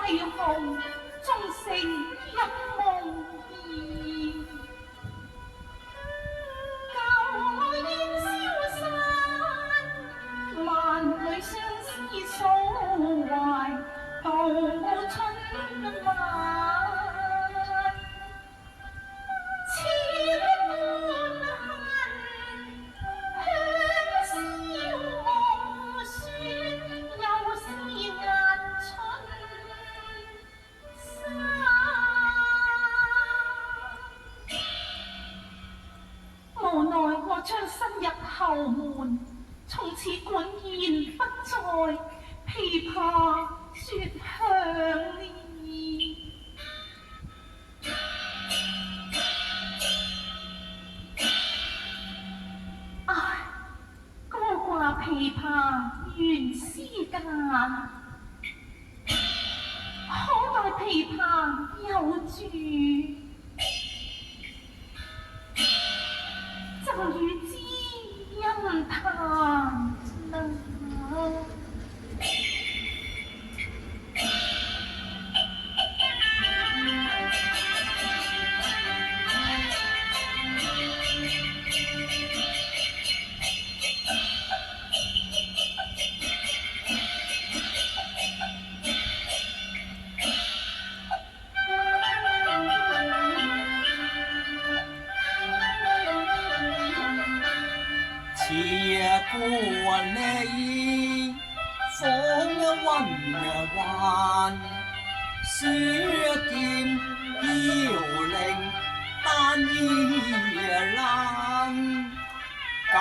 為紅終成一夢兒。舊煙消散，萬裡相思訴懷，度春晚。無奈我將身入後門，從此管弦不再，琵琶說向了。唉，高掛琵琶懸絲間，可待琵琶有住。就與知音彈過你風雲幻，書劍搖鈴單衣冷，舊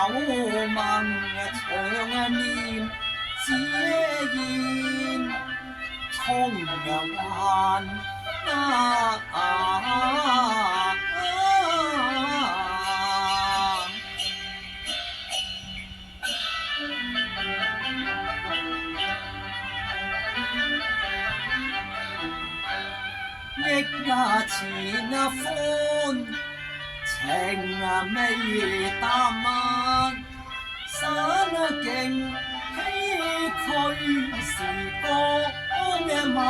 盟長念只言重還。憶前歡情未淡，山徑崎嶇時光慢，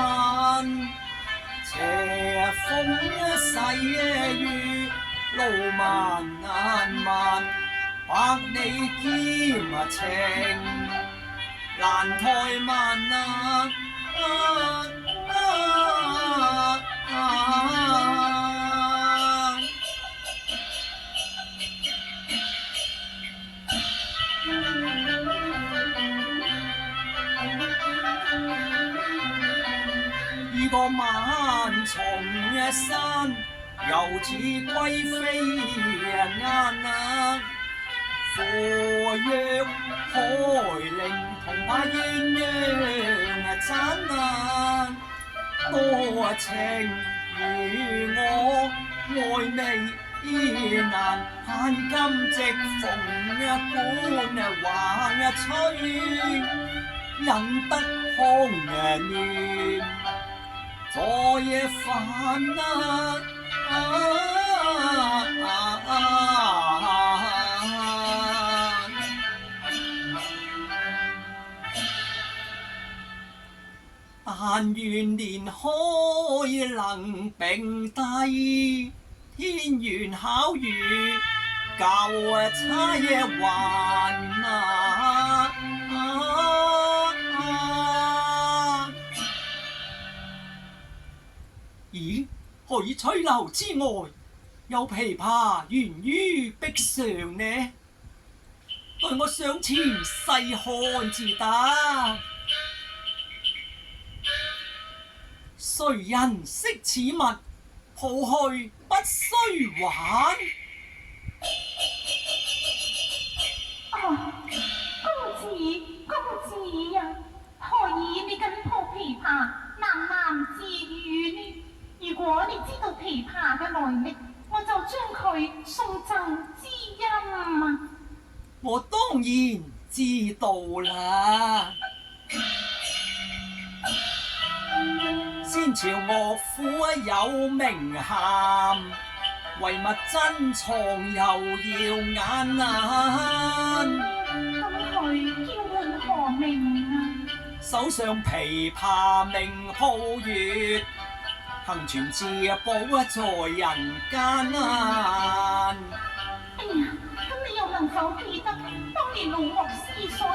斜風細雨路漫漫，百里兼程難怠慢遇過萬重山，又似歸飛雁。扶若海陵同把鴛鴦爭，多情如我愛未難，盼今夕逢冠華吹，忍得紅顏再返但願連海能並蒂，天緣巧遇舊差還咦，翡翠樓之外有琵琶懸於壁上呢？待我上前細看至得。誰人識此物，抱去不須還。公子呀，何以你緊抱琵琶喃喃自語呢？如果你知道琵琶嘅來歷，我就將佢送贈知音。我當然知道啦。先朝樂府有名銜，唯物珍藏又耀眼。咁佢叫喚何名啊？手上琵琶鳴皓月，行傳至寶在人間。哎呀，咁你又能否記得當年老樂師所讚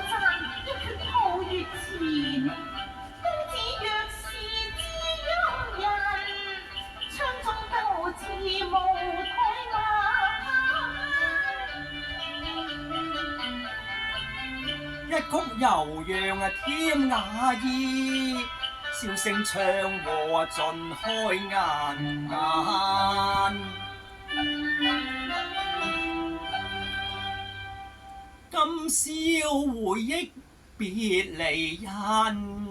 一闕皓月詞？公子若是知音人，窗中歌詞無怠慢。一曲悠揚添雅意，笑聲唱和盡開顏。今宵回憶別離人，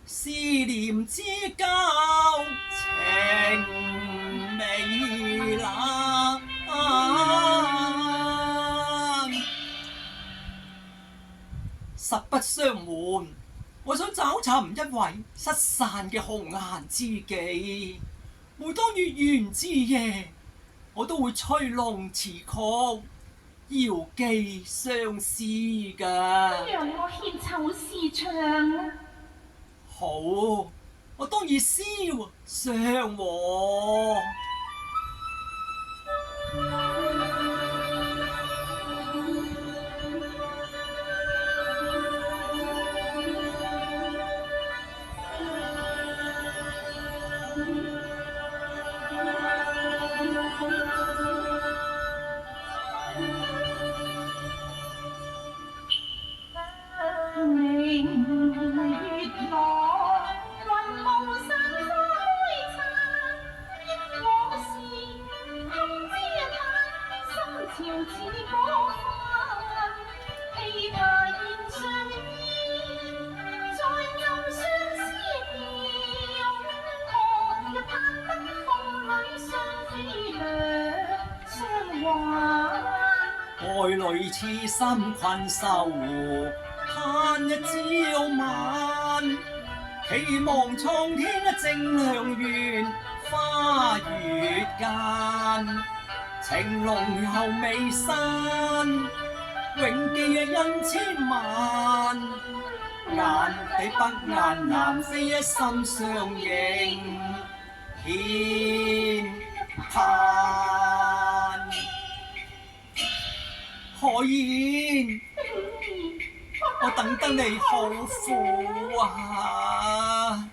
思念之交情未冷。實不相瞞，我想找尋一位失散嘅紅顏知己。每當月圓之夜，我都會吹弄詞曲，遙寄相思㗎。讓我獻醜試唱。好，我當以詩相和。愛侶痴心困愁，盼一朝晚，期望蒼天正良緣，花月間，情濃又未散，永記恩千萬，眼比北雁南飛心相映，牽盼。海燕，我等得你好苦啊！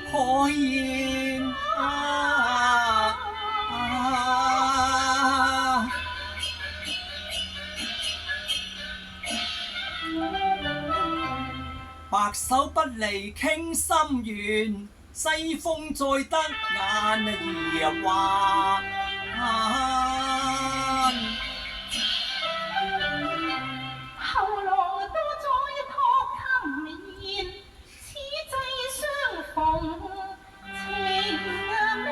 海燕白首不離傾心願，西風再得眼兒還。後浪多咗一託琴弦，此際相逢情未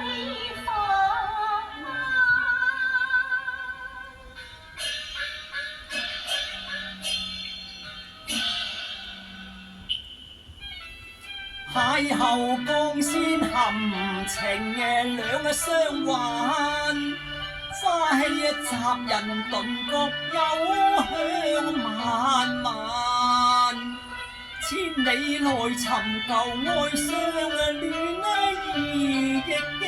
化。邂逅光鮮含情兩相還，花氣襲人頓覺幽香漫漫，千里來尋舊愛相戀意亦嘅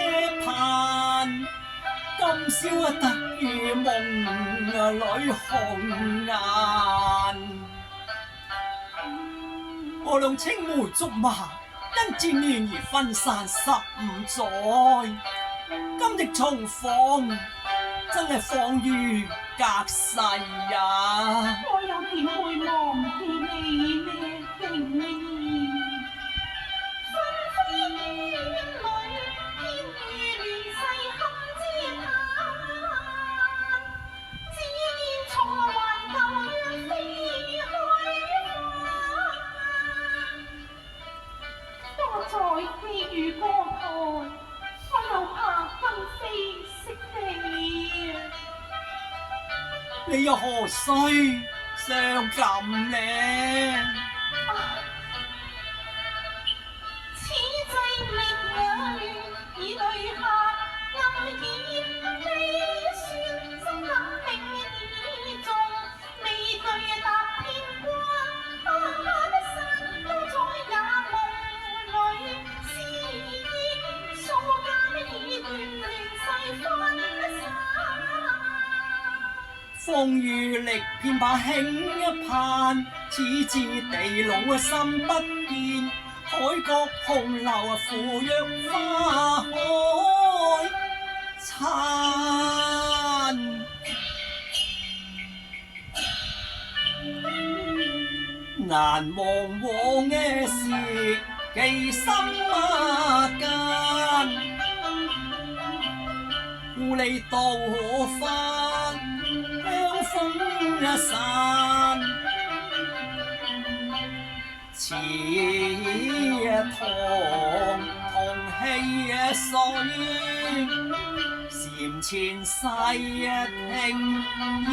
盼，今宵突如夢裏紅顏，我倆青梅竹馬，因戰亂而分散15載，今日重逢，真係恍如隔世啊！我又點會忘記你呢？竟然分分於裏，天與亂世堪嗟嘆，只見重來還舊若飛虛幻，多在飛與歌台，我又怕今非昔比啊！你又何須傷感呢？風雨力偏把輕一盼，此致地老心不變，海角洪流扶若花開燦。難忘往事記心間，故里道返香風散，似同氣水，禪前世聽煙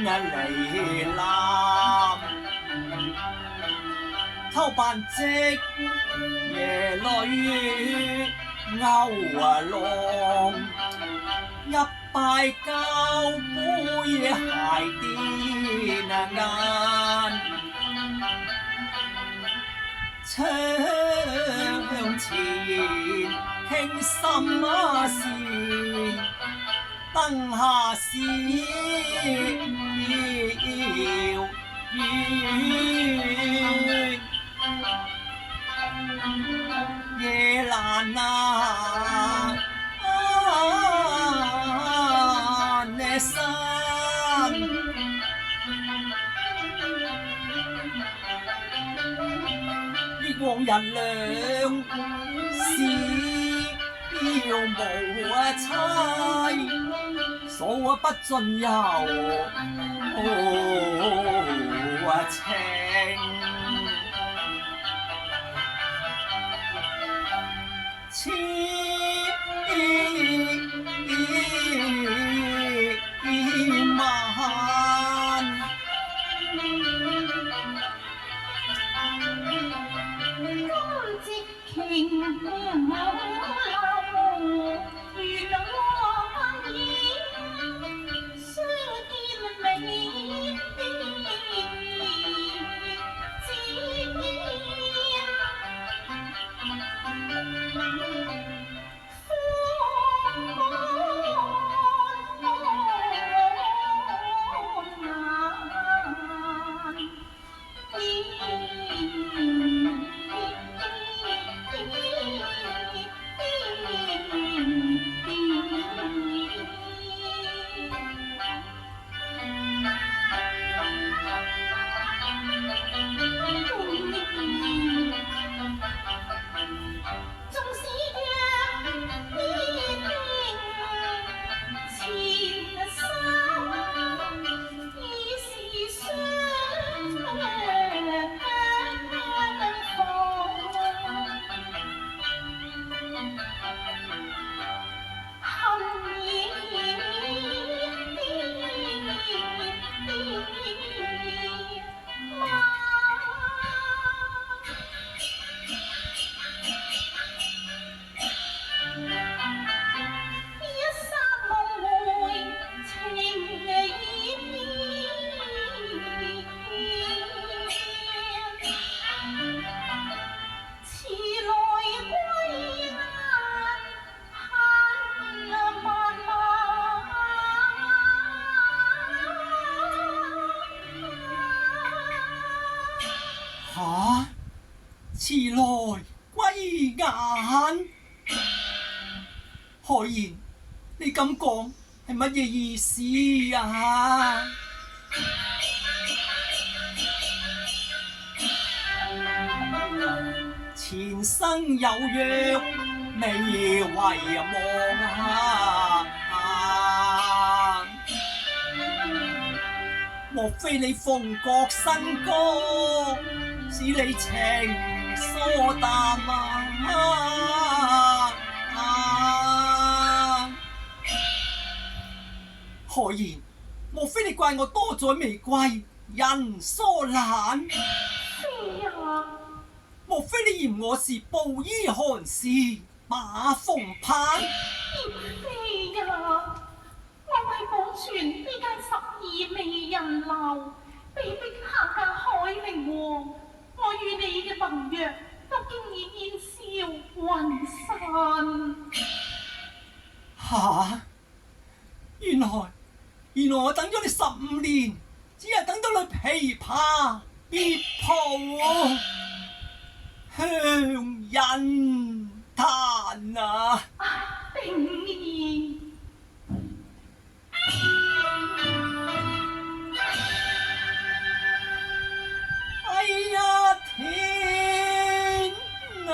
離藍。偷辦織夜裏勾浪，一拜交杯鞋墊眼，窗前傾心事，燈下笑語。夜闌呢山，憶往日兩事無猜，數不盡柔情。千萬今夕瓊樓如往日，相見美遲來歸雁。海燕，你咁講係乜嘢意思啊？前生有約未遺忘莫非你鳳閣新歌使你情疏淡海燕，莫非你怪我多載未歸，人疏懶？非啊！莫非你嫌我是布衣寒士馬鳳盼？非啊！我為保存呢間12美人樓，被逼下嫁海寧王。我與你嘅盟約都經已煙消雲散。原來來我等咗你15年，只係等到你琵琶別抱向人彈啊！定兒，哎呀天啊！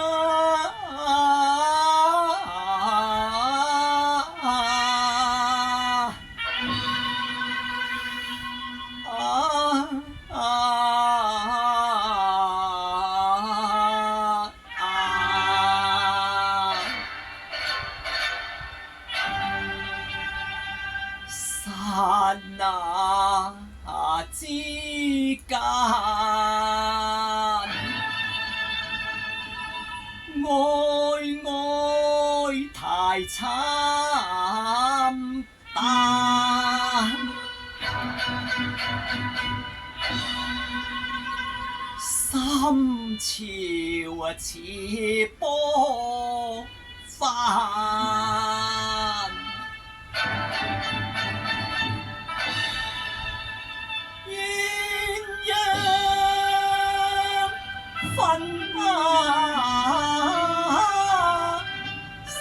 剎那之間，愛太慘淡，心潮似波翻。分散，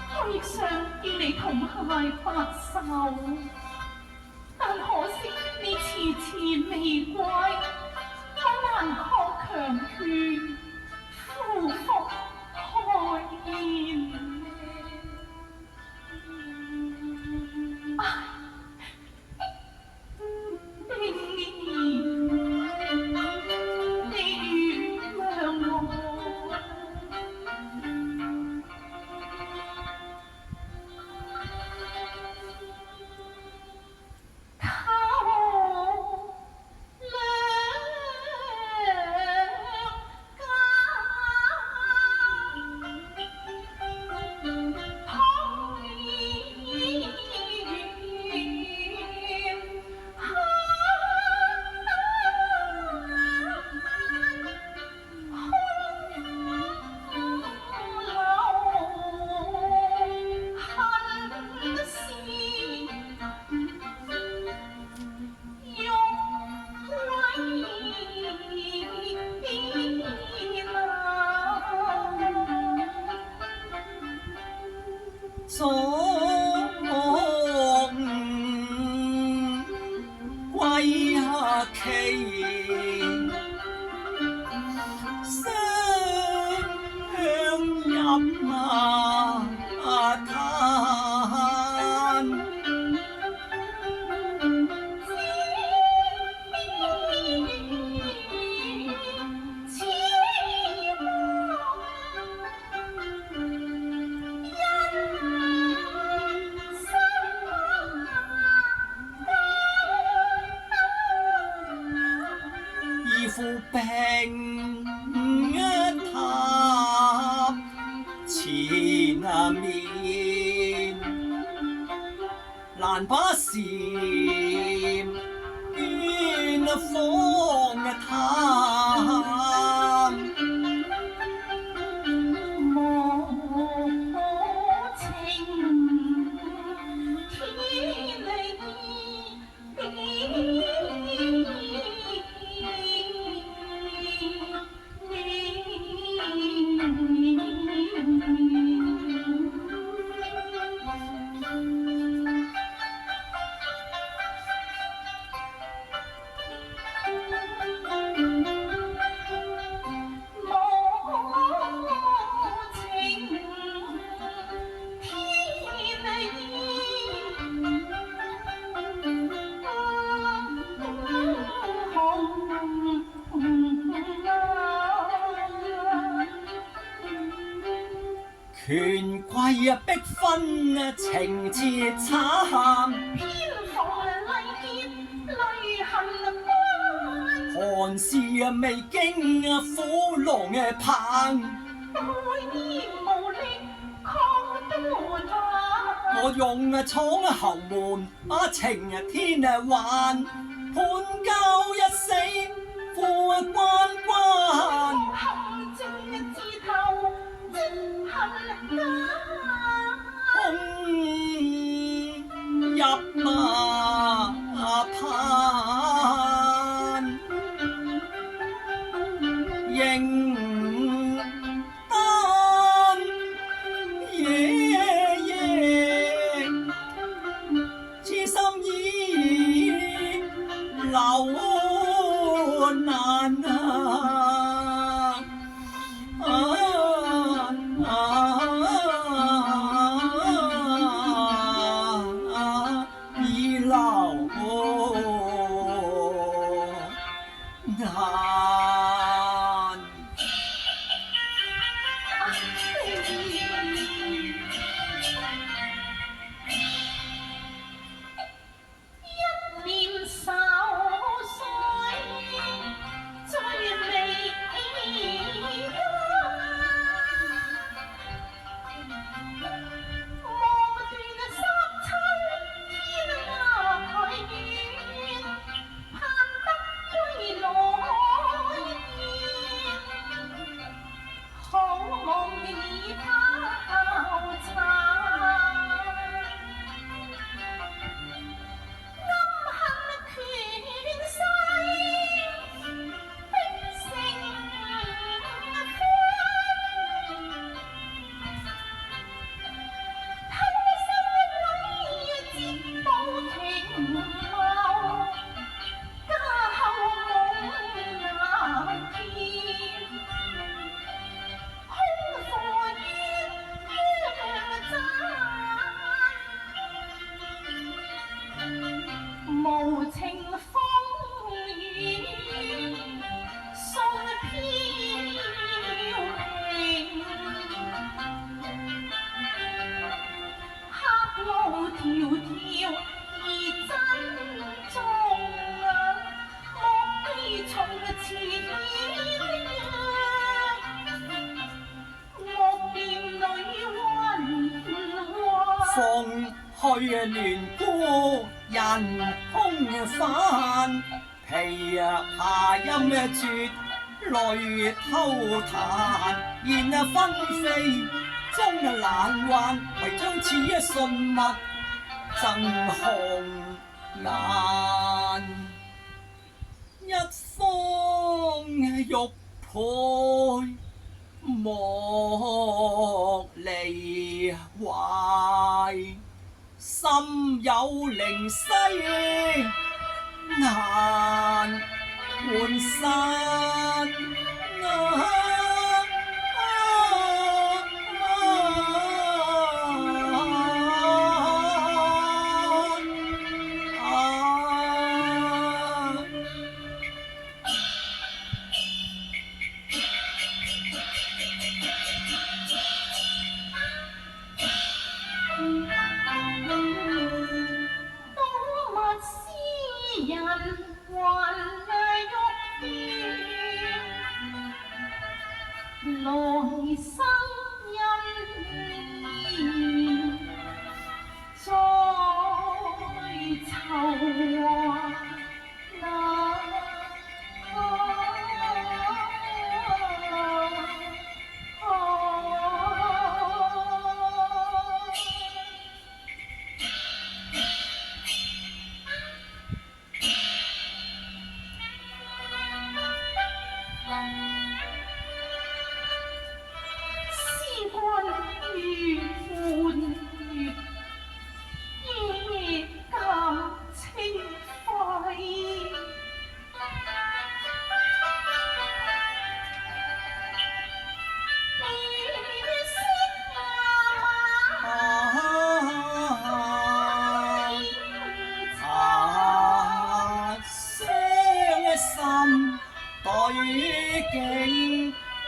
我亦想與你同偕白首，但可惜你遲遲未歸，我難抗強權，夫復開言。定兒，你原諒我。總歸期相入嘆。夫並塔前面，難把禪願方談。無情天權貴逼婚情節慘，偏逢禮結淚痕關。寒士未經苦狼棒，愛意無力抗多難。我用闖後門情天還，判交一死關關含正字頭即恨家。空入馬盼，仍當夜夜痴心意留難已留難。一念愁緒最離家，望斷三秋天涯遠，盼得歸來見，可望已交叉。無情風雨送飄萍，黑路迢迢而珍重莫非從前莫念女溫華。風去亂孤人空返，皮下音絕淚偷彈，現紛飛中難還，為將此信物贈紅顏。一方玉佩莫離懷，心有靈犀難換散。人還欲斷，來生因再籌還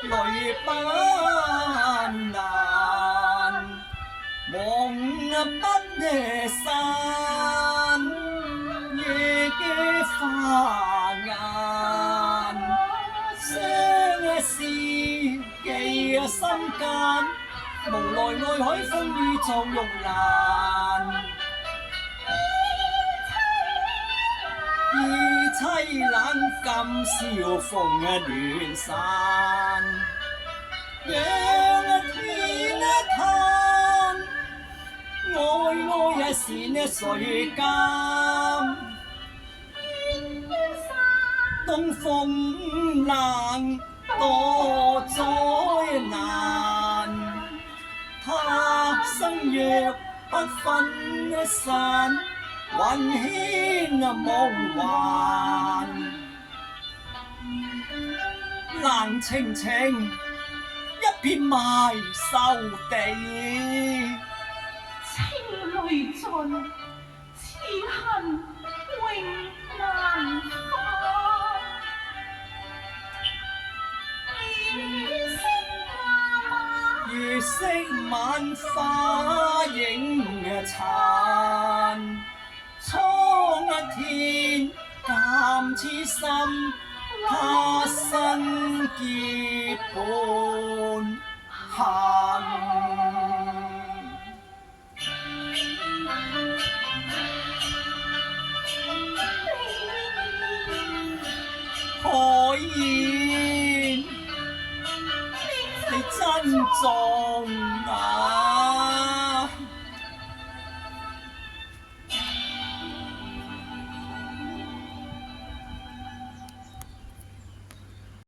淚不難，望不散，夜嘅花眼，相思記心間，無奈愛海風雨作容難。凄冷今宵風暖散，讓天嘆，愛是誰監？東風冷，多災難。他生若不分散，魂牽夢幻。冷清清，一片埋仇地。情淚盡，此恨永難化。月色晚花影殘，蒼天淡痴心，他生結伴行。海燕，你珍重啊！